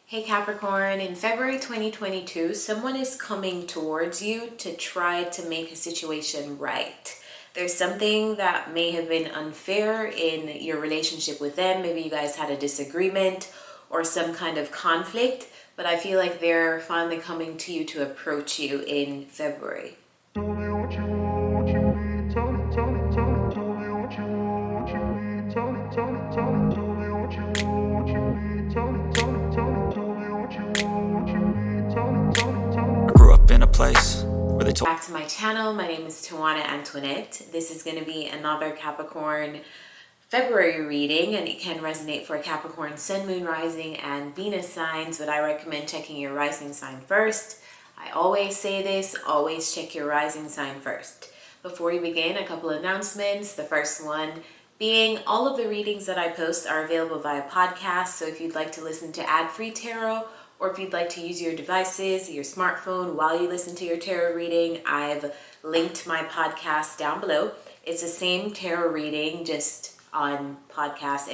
Hey Capricorn, in February 2022, someone is coming towards you to try to make a situation right. There's something that may have been unfair in your relationship with them. Maybe you guys had a disagreement or some kind of conflict, but I feel like they're finally coming to you to approach you in February. Back to my channel. My name is Tawanantoinette. This is going to be another Capricorn February reading, and it can resonate for Capricorn Sun, Moon, Rising, and Venus signs, but I recommend checking your rising sign first. I always say this, always check your rising sign first. Before we begin, a couple announcements. The first one being all of the readings that I post are available via podcast, so if you'd like to listen to ad-free tarot, or if you'd like to use your devices, your smartphone, while you listen to your tarot reading, I've linked my podcast down below. It's the same tarot reading, just on podcast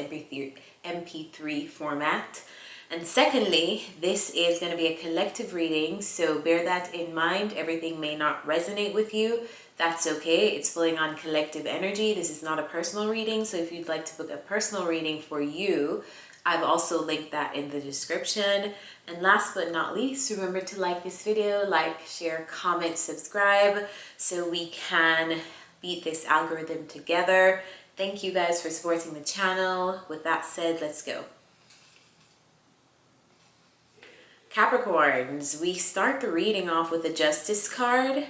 MP3 format. And secondly, this is going to be a collective reading, so bear that in mind. Everything may not resonate with you. That's okay. It's pulling on collective energy. This is not a personal reading, so if you'd like to book a personal reading for you, I've also linked that in the description. And last but not least, remember to like this video, like, share, comment, subscribe, so we can beat this algorithm together. Thank you guys for supporting the channel. With that said, let's go. Capricorns, we start the reading off with the Justice card.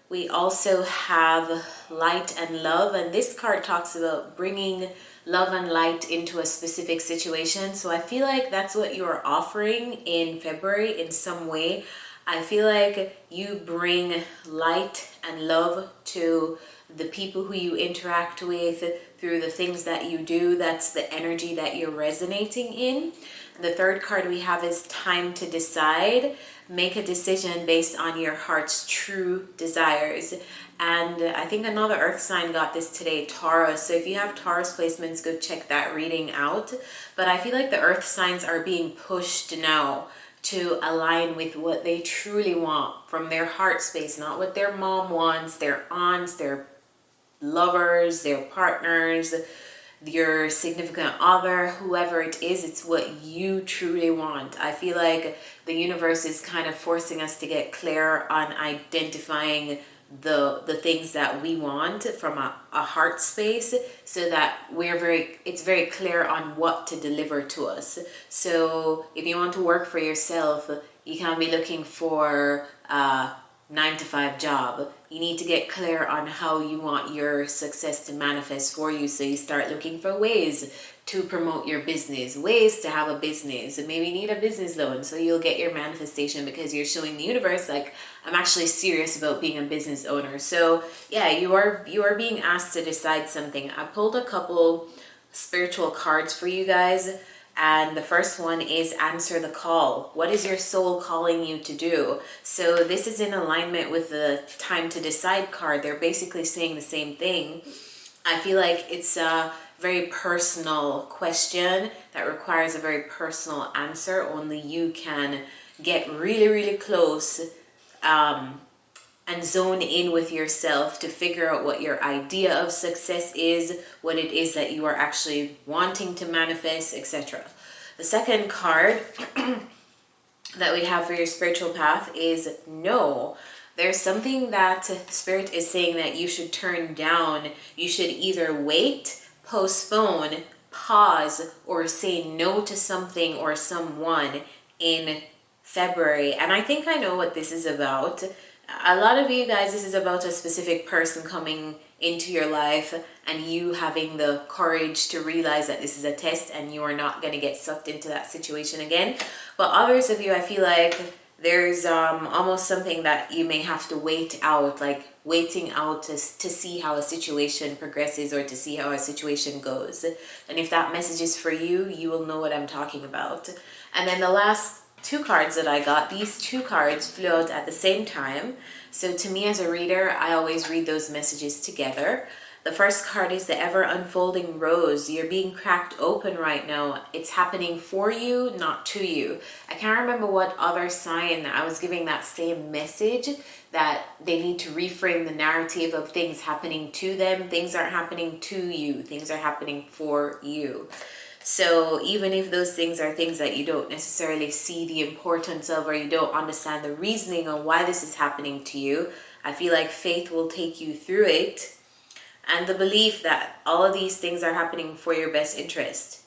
We also have Light and Love, and this card talks about bringing love and light into a specific situation. So I feel like that's what you're offering in February in some way. I feel like you bring light and love to the people who you interact with through the things that you do. That's the energy that you're resonating in. The third card we have is Time to Decide. Make a decision based on your heart's true desires. And I think another earth sign got this today, Taurus. So if you have Taurus placements, go check that reading out. But I feel like the earth signs are being pushed now to align with what they truly want from their heart space, not what their mom wants, their aunts, their lovers, their partners, your significant other, whoever it is. It's what you truly want. I feel like the universe is kind of forcing us to get clear on identifying the things that we want from a heart space, so that it's very clear on what to deliver to us. So if you want to work for yourself, you can't be looking for 9-to-5 job. You need to get clear on how you want your success to manifest for you. So you start looking for ways to promote your business, ways to have a business, and maybe you need a business loan. So you'll get your manifestation because you're showing the universe, like, I'm actually serious about being a business owner. So yeah, you are being asked to decide something. I pulled a couple spiritual cards for you guys. And the first one is Answer the Call. What is your soul calling you to do? So this is in alignment with the Time to Decide card. They're basically saying the same thing. I feel like it's a very personal question that requires a very personal answer. Only you can get really, really close and zone in with yourself to figure out what your idea of success is, what it is that you are actually wanting to manifest, etc. The second card that we have for your spiritual path is No. There's something that Spirit is saying that you should turn down. You should either wait, postpone, pause, or say no to something or someone in February. And I think I know what this is about. A lot of you guys, this is about a specific person coming into your life and you having the courage to realize that this is a test and you are not going to get sucked into that situation again. But others of you, I feel like there's almost something that you may have to wait out, like waiting out to see how a situation progresses or to see how a situation goes. And if that message is for you, you will know what I'm talking about. And then the last two cards that I got, these two cards flew out at the same time. So to me as a reader, I always read those messages together. The first card is the ever unfolding rose. You're being cracked open right now. It's happening for you, not to you. I can't remember what other sign I was giving that same message, that they need to reframe the narrative of things happening to them. Things aren't happening to you. Things are happening for you. So even if those things are things that you don't necessarily see the importance of, or you don't understand the reasoning on why this is happening to you, I feel like faith will take you through it, and the belief that all of these things are happening for your best interest.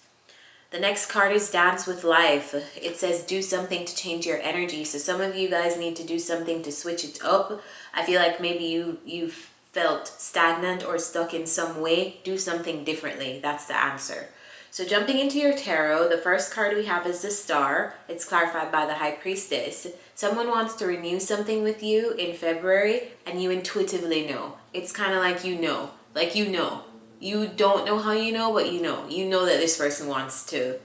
The next card is Dance with Life. It says do something to change your energy. So some of you guys need to do something to switch it up. I feel like maybe you've felt stagnant or stuck in some way. Do something differently. That's the answer. So jumping into your tarot, the first card we have is the Star. It's clarified by the High Priestess. Someone wants to renew something with you in February, and you intuitively know. It's kind of like you know. Like you know. You don't know how you know, but you know. You know that this person wants to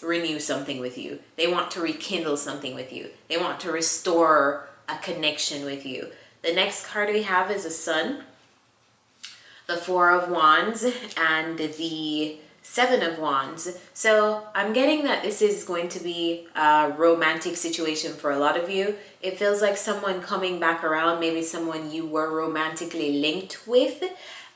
renew something with you. They want to rekindle something with you. They want to restore a connection with you. The next card we have is a Sun, the Four of Wands, and the Seven of Wands. So I'm getting that this is going to be a romantic situation for a lot of you. It feels like someone coming back around, maybe someone you were romantically linked with,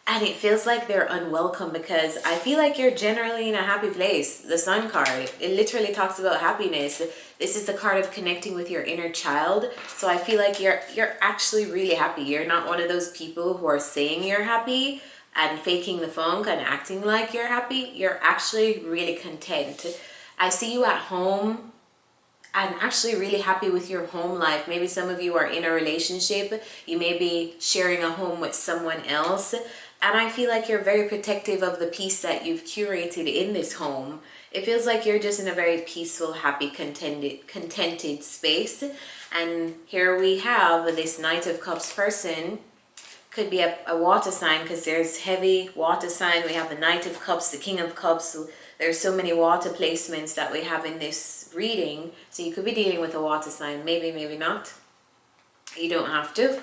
and it feels like they're unwelcome, because I feel like you're generally in a happy place. The Sun card, it literally talks about happiness. This is the card of connecting with your inner child. So I feel like you're actually really happy. You're not one of those people who are saying you're happy and faking the funk and acting like you're happy. You're actually really content. I see you at home and actually really happy with your home life. Maybe some of you are in a relationship. You may be sharing a home with someone else. And I feel like you're very protective of the peace that you've curated in this home. It feels like you're just in a very peaceful, happy, contented space. And here we have this Knight of Cups person. Could be a water sign, because there's heavy water sign. We have the Knight of Cups, the King of Cups. So there's so many water placements that we have in this reading. So you could be dealing with a water sign. Maybe, maybe not. You don't have to.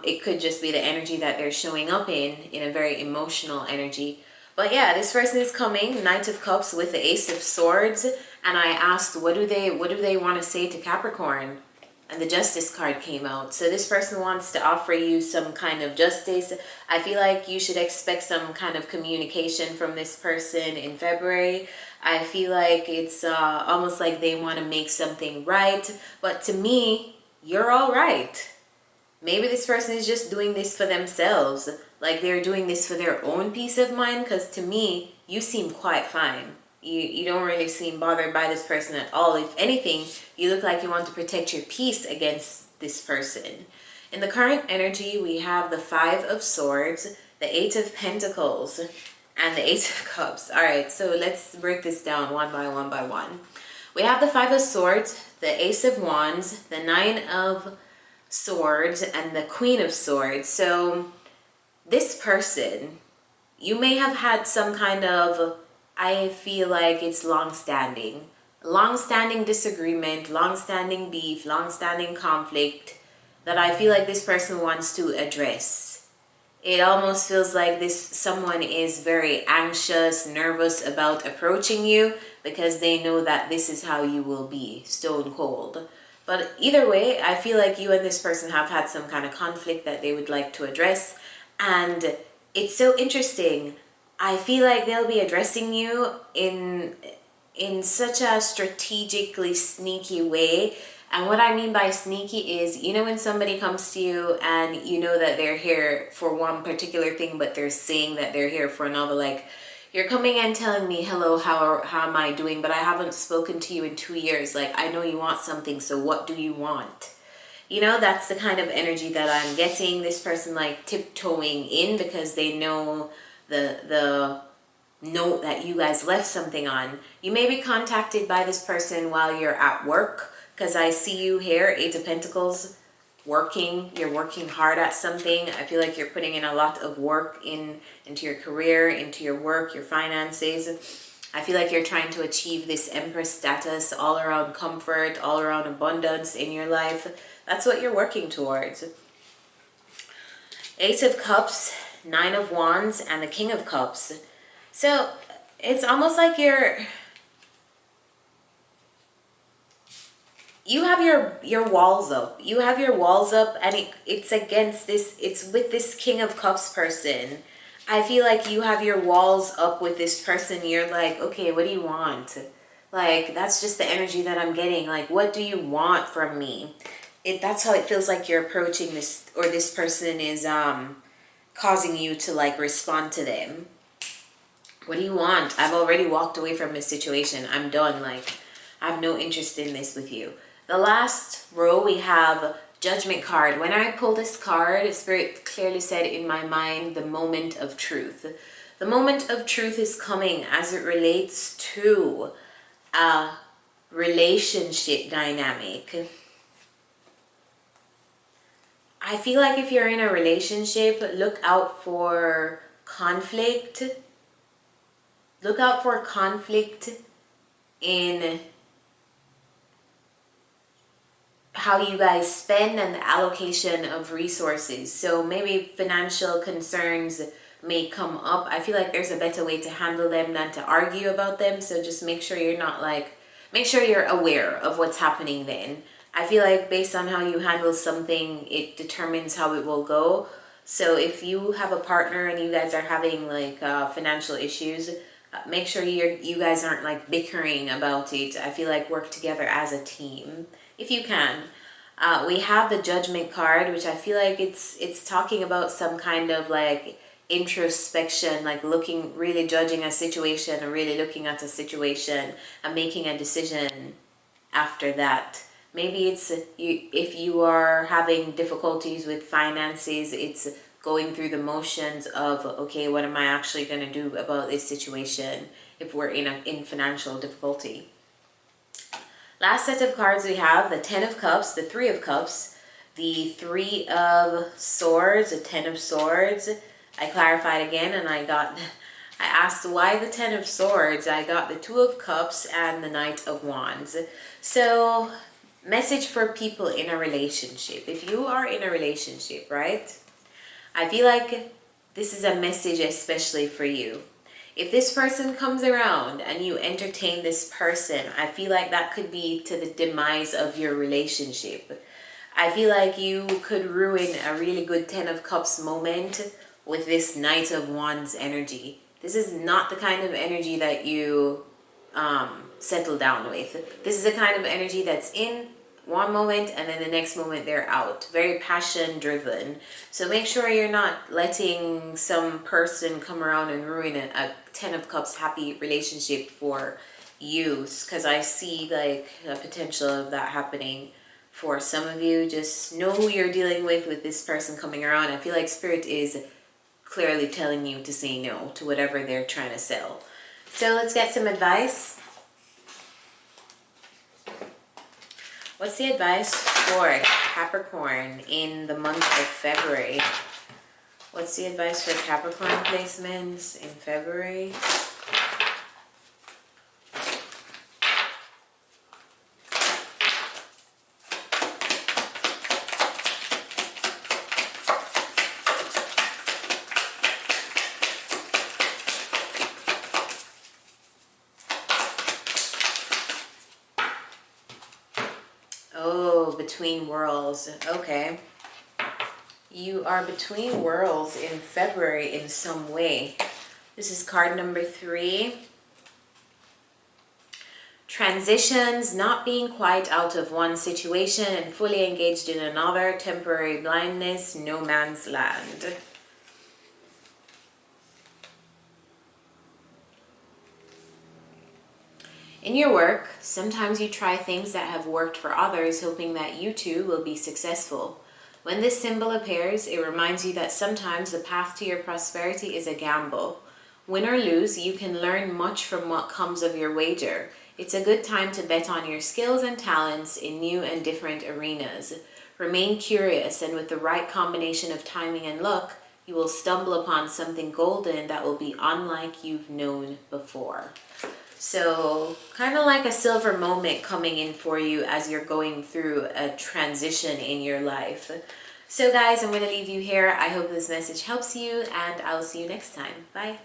It could just be the energy that they're showing up in a very emotional energy. But yeah, this person is coming, Knight of Cups with the Ace of Swords. And I asked, what do they want to say to Capricorn? And the Justice card came out. So this person wants to offer you some kind of justice. I feel like you should expect some kind of communication from this person in February. I feel like it's almost like they want to make something right. But to me, you're all right. Maybe this person is just doing this for themselves. Like they're doing this for their own peace of mind. Because to me, you seem quite fine. You don't really seem bothered by this person at all. If anything, you look like you want to protect your peace against this person. In the current energy, we have the Five of Swords, the Eight of Pentacles, and the Ace of Cups. All right, so let's break this down one by one by one. We have the Five of Swords, the Ace of Wands, the Nine of Swords, and the Queen of Swords. So this person, you may have had some kind of, I feel like it's long-standing disagreement, long-standing beef, long-standing conflict that I feel like this person wants to address. It almost feels like someone is very anxious, nervous about approaching you, because they know that this is how you will be, stone cold. But either way, I feel like you and this person have had some kind of conflict that they would like to address. And it's so interesting. I feel like they'll be addressing you in such a strategically sneaky way. And what I mean by sneaky is, you know, when somebody comes to you and you know that they're here for one particular thing, but they're saying that they're here for another. Like, you're coming and telling me, hello, how am I doing? But I haven't spoken to you in 2 years. Like, I know you want something, so what do you want? You know, that's the kind of energy that I'm getting. This person like tiptoeing in because they know the note that you guys left something on. You may be contacted by this person while you're at work, because I see you here, Eight of Pentacles, working. You're working hard at something. I feel like you're putting in a lot of work into your career, into your work, your finances. I feel like you're trying to achieve this Empress status, all around comfort, all around abundance in your life. That's what you're working towards. Ace of Cups, Nine of Wands, and the King of Cups. So it's almost like you have your walls up. You have your walls up, and it's against this, it's with this King of Cups person. I feel like you have your walls up with this person. You're like, okay, what do you want? Like, that's just the energy that I'm getting. Like, what do you want from me? That's how it feels like you're approaching this, or this person is causing you to like respond to them. What do you want? I've already walked away from this situation. I'm done. Like, I have no interest in this with you. The last row, we have Judgment card. When I pulled this card, Spirit clearly said in my mind, the moment of truth. The moment of truth is coming as it relates to a relationship dynamic. I feel like if you're in a relationship, look out for conflict. Look out for conflict in how you guys spend and the allocation of resources. So maybe financial concerns may come up. I feel like there's a better way to handle them than to argue about them. So just make sure you're not like, make sure you're aware of what's happening then. I feel like based on how you handle something, it determines how it will go. So if you have a partner and you guys are having like financial issues, make sure you guys aren't like bickering about it. I feel like work together as a team if you can. We have the Judgment card, which I feel like it's talking about some kind of like introspection, like looking, really judging a situation, or really looking at a situation and making a decision after that. Maybe it's if you are having difficulties with finances, it's going through the motions of, okay, what am I actually going to do about this situation if we're in financial difficulty. Last set of cards, we have the Ten of Cups, the Three of Cups, the Three of Swords, the Ten of Swords. I clarified again, and I asked why the Ten of Swords. I got the Two of Cups and the Knight of Wands. So, message for people in a relationship. If you are in a relationship, right? I feel like this is a message especially for you. If this person comes around and you entertain this person, I feel like that could be to the demise of your relationship. I feel like you could ruin a really good Ten of Cups moment with this Knight of Wands energy. This is not the kind of energy that you settle down with. This is the kind of energy that's in one moment and then the next moment they're out. Very passion driven. So make sure you're not letting some person come around and ruin a Ten of Cups happy relationship for you, because I see like a potential of that happening for some of you. Just know who you're dealing with this person coming around. I feel like Spirit is clearly telling you to say no to whatever they're trying to sell. So let's get some advice. What's the advice for Capricorn in the month of February? What's the advice for Capricorn placements in February? Oh, between worlds. Okay. You are between worlds in February in some way. This is card number 3. Transitions, not being quite out of one situation and fully engaged in another, temporary blindness, no man's land. In your work, sometimes you try things that have worked for others, hoping that you too will be successful. When this symbol appears, it reminds you that sometimes the path to your prosperity is a gamble. Win or lose, you can learn much from what comes of your wager. It's a good time to bet on your skills and talents in new and different arenas. Remain curious, and with the right combination of timing and luck, you will stumble upon something golden that will be unlike you've known before. So kind of like a silver moment coming in for you as you're going through a transition in your life. So guys, I'm going to leave you here. I hope this message helps you, and I'll see you next time. Bye.